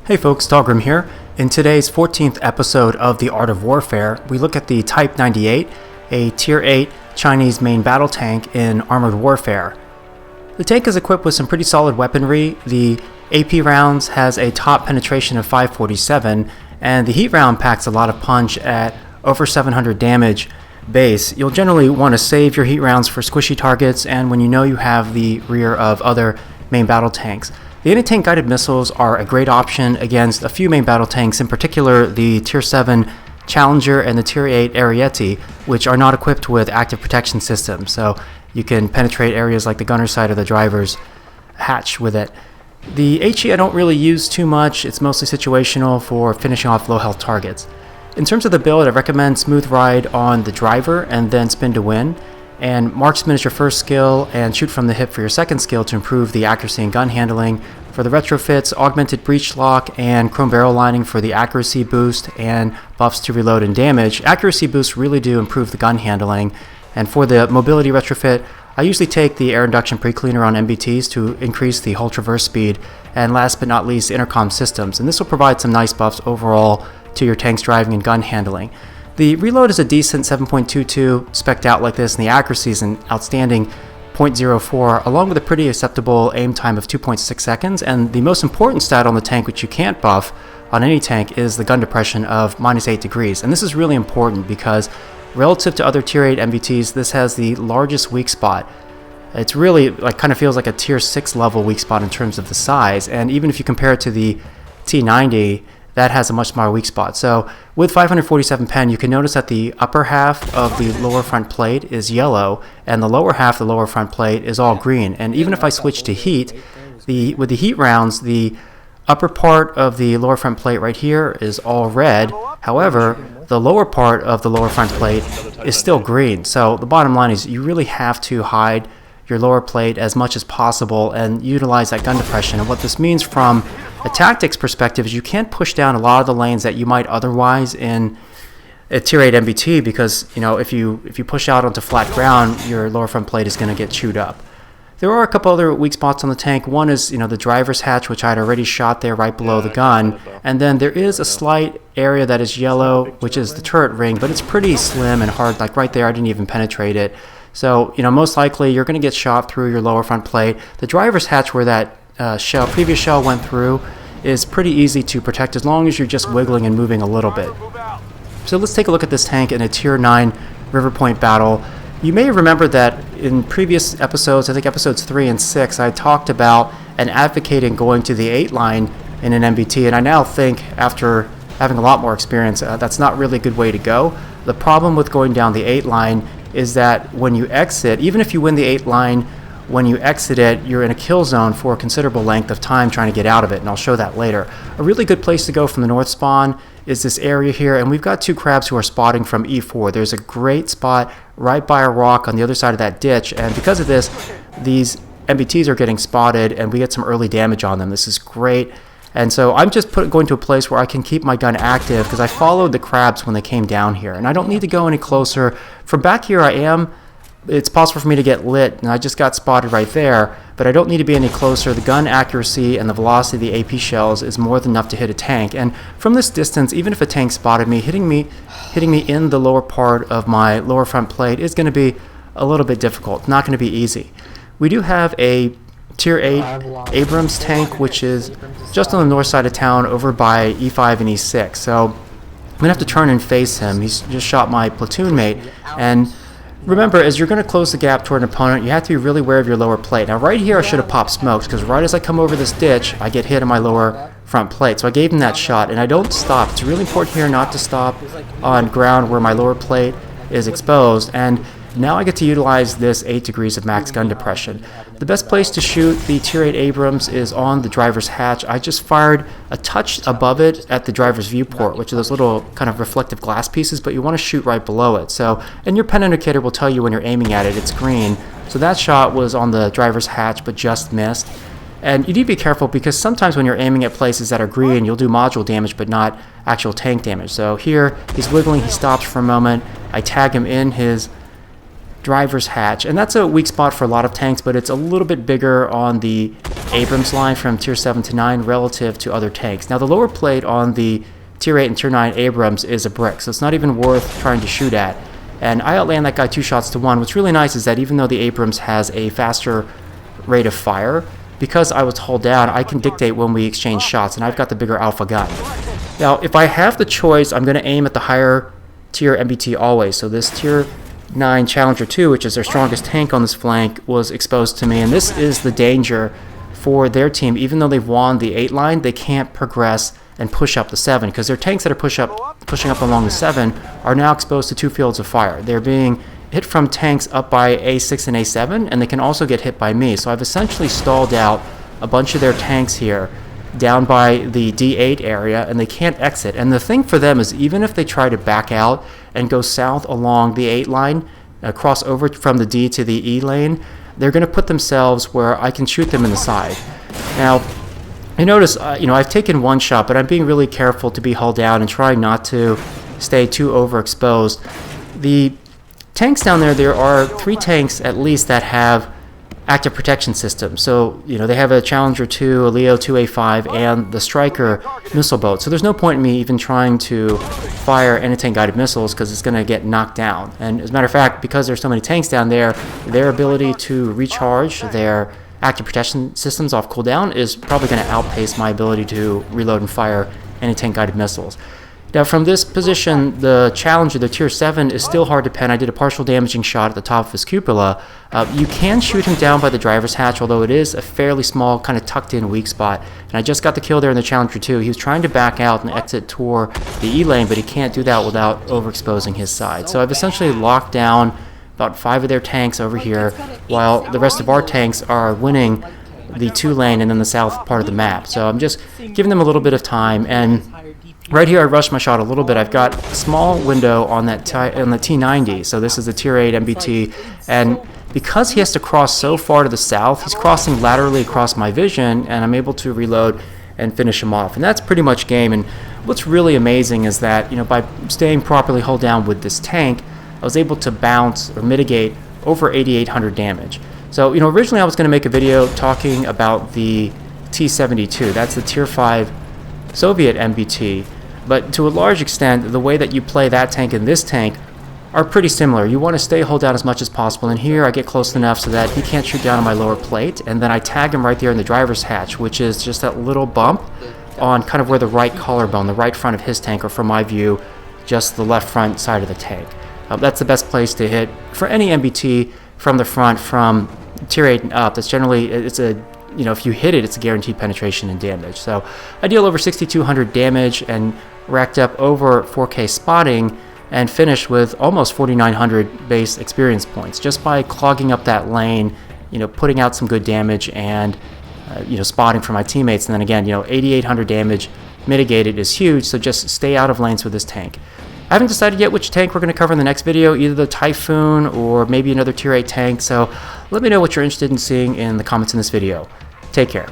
Hey folks, Taugrim here. In today's 14th episode of The Art of Warfare, we look at the Type 98, a Tier 8 Chinese main battle tank in armored warfare. The tank is equipped with some pretty solid weaponry. The AP rounds has a top penetration of 547, and the heat round packs a lot of punch at over 700 damage base. You'll generally want to save your heat rounds for squishy targets and when you know you have the rear of other main battle tanks. The anti-tank guided missiles are a great option against a few main battle tanks, in particular the Tier 7 Challenger and the Tier 8 Ariete, which are not equipped with active protection systems, so you can penetrate areas like the gunner side or the driver's hatch with it. The HE I don't really use too much. It's mostly situational for finishing off low health targets. In terms of the build, I recommend smooth ride on the driver and then spin to win. And marksman is your first skill, and shoot from the hip for your second skill to improve the accuracy and gun handling. For the retrofits, augmented breech lock and chrome barrel lining for the accuracy boost and buffs to reload and damage. Accuracy boosts really do improve the gun handling. And for the mobility retrofit, I usually take the air induction pre-cleaner on MBTs to increase the hull traverse speed. And last but not least, intercom systems. And this will provide some nice buffs overall to your tank's driving and gun handling. The reload is a decent 7.22 spec'd out like this, and the accuracy is an outstanding 0.04, along with a pretty acceptable aim time of 2.6 seconds. And the most important stat on the tank, which you can't buff on any tank, is the gun depression of -8 degrees. And this is really important because relative to other Tier 8 MBTs, this has the largest weak spot. It's really kind of feels like a Tier 6 level weak spot in terms of the size. And even if you compare it to the T-90, that has a much smaller weak spot. So with 547 pen, you can notice that the upper half of the lower front plate is yellow, and the lower half of the lower front plate is all green. And even if I switch to heat, with the heat rounds, the upper part of the lower front plate right here is all red. However, the lower part of the lower front plate is still green. So the bottom line is you really have to hide your lower plate as much as possible and utilize that gun depression. And what this means from a tactics perspective is you can't push down a lot of the lanes that you might otherwise in a Tier 8 MBT, because if you push out onto flat ground, your lower front plate is going to get chewed up. There are a couple other weak spots on the tank. One is the driver's hatch, which I had already shot there right below the gun, and then there is a slight area that is yellow, which is the turret ring, but it's pretty slim and hard. Like right there, I didn't even penetrate it. So most likely you're going to get shot through your lower front plate. The driver's hatch, where that previous shell went through, is pretty easy to protect as long as you're just wiggling and moving a little bit. So let's take a look at this tank in a Tier 9 River Point battle. You may remember that in previous episodes, I think episodes 3 and 6, I talked about and advocating going to the 8 line in an MBT, and I now think, after having a lot more experience, that's not really a good way to go. The problem with going down the 8 line is that when you exit, even if you win the 8 line, when you exit it, you're in a kill zone for a considerable length of time trying to get out of it, and I'll show that later. A really good place to go from the north spawn is this area here, and we've got 2 crabs who are spotting from E4. There's a great spot right by a rock on the other side of that ditch, and because of this, these MBTs are getting spotted, and we get some early damage on them. This is great. And so I'm just going to a place where I can keep my gun active, because I followed the crabs when they came down here, and I don't need to go any closer. From back here it's possible for me to get lit, and I just got spotted right there, but I don't need to be any closer. The gun accuracy and the velocity of the AP shells is more than enough to hit a tank. And from this distance, even if a tank spotted me, hitting me in the lower part of my lower front plate is going to be a little bit difficult. Not going to be easy. We do have a Tier 8 Abrams tank, which is just on the north side of town over by E5 and E6. So I'm going to have to turn and face him. He's just shot my platoon mate. And remember, as you're going to close the gap toward an opponent, you have to be really aware of your lower plate. Now right here I should have popped smokes, because right as I come over this ditch, I get hit on my lower front plate. So I gave him that shot, and I don't stop. It's really important here not to stop on ground where my lower plate is exposed. And now I get to utilize this 8 degrees of max gun depression. The best place to shoot the Tier 8 Abrams is on the driver's hatch. I just fired a touch above it at the driver's viewport, which are those little kind of reflective glass pieces, but you want to shoot right below it. So, and your pen indicator will tell you when you're aiming at it, it's green. So that shot was on the driver's hatch, but just missed. And you need to be careful, because sometimes when you're aiming at places that are green, you'll do module damage, but not actual tank damage. So here, he's wiggling, he stops for a moment. I tag him in his driver's hatch, and that's a weak spot for a lot of tanks, but it's a little bit bigger on the Abrams line from tier 7 to 9 relative to other tanks. Now the lower plate on the tier 8 and tier 9 Abrams is a brick, so it's not even worth trying to shoot at, and I outland that guy 2 shots to 1. What's really nice is that even though the Abrams has a faster rate of fire, because I was hulled down, I can dictate when we exchange shots, and I've got the bigger alpha gun. Now if I have the choice, I'm going to aim at the higher tier MBT always. So this tier 9 Challenger 2, which is their strongest tank on this flank, was exposed to me, and this is the danger for their team. Even though they've won the 8 line, they can't progress and push up the 7, because their tanks that are pushing up along the 7 are now exposed to 2 fields of fire. They're being hit from tanks up by A6 and A7, and they can also get hit by me. So I've essentially stalled out a bunch of their tanks here down by the D8 area, and they can't exit. And the thing for them is, even if they try to back out and go south along the 8 line, cross over from the D to the E lane, they're going to put themselves where I can shoot them in the side. Now, you notice, I've taken 1 shot, but I'm being really careful to be hulled down and trying not to stay too overexposed. The tanks down there are 3 tanks at least that have active protection systems. So, they have a Challenger 2, a Leo 2A5, and the Striker missile boat. So there's no point in me even trying to fire anti-tank guided missiles, because it's going to get knocked down. And as a matter of fact, because there's so many tanks down there, their ability to recharge their active protection systems off cooldown is probably going to outpace my ability to reload and fire anti-tank guided missiles. Now from this position, the Challenger, the tier 7, is still hard to pen. I did a partial damaging shot at the top of his cupola. You can shoot him down by the driver's hatch, although it is a fairly small, kind of tucked in weak spot. And I just got the kill there in the Challenger 2. He was trying to back out and exit toward the E lane, but he can't do that without overexposing his side. So I've essentially locked down about 5 of their tanks over here, while the rest of our tanks are winning the 2 lane and then the south part of the map. So I'm just giving them a little bit of time, and right here I rushed my shot a little bit. I've got a small window on that on the T90, so this is the tier 8 MBT, and because he has to cross so far to the south, he's crossing laterally across my vision, and I'm able to reload and finish him off. And that's pretty much game. And what's really amazing is that, by staying properly hull down with this tank, I was able to bounce or mitigate over 8,800 damage. So, originally I was going to make a video talking about the T-72. That's the tier 5 Soviet MBT, but to a large extent, the way that you play that tank and this tank are pretty similar. You want to stay hull down as much as possible, and here I get close enough so that he can't shoot down on my lower plate, and then I tag him right there in the driver's hatch, which is just that little bump on kind of where the right collarbone, the right front of his tank, or from my view, just the left front side of the tank. That's the best place to hit for any MBT from the front, from tier 8 and up. That's generally, it's a, if you hit it, it's a guaranteed penetration and damage. So I deal over 6,200 damage and racked up over 4K spotting, and finished with almost 4,900 base experience points just by clogging up that lane, putting out some good damage and spotting for my teammates. And then again, 8,800 damage mitigated is huge, so just stay out of lanes with this tank. I haven't decided yet which tank we're going to cover in the next video, either the Typhoon or maybe another tier 8 tank, so let me know what you're interested in seeing in the comments in this video. Take care.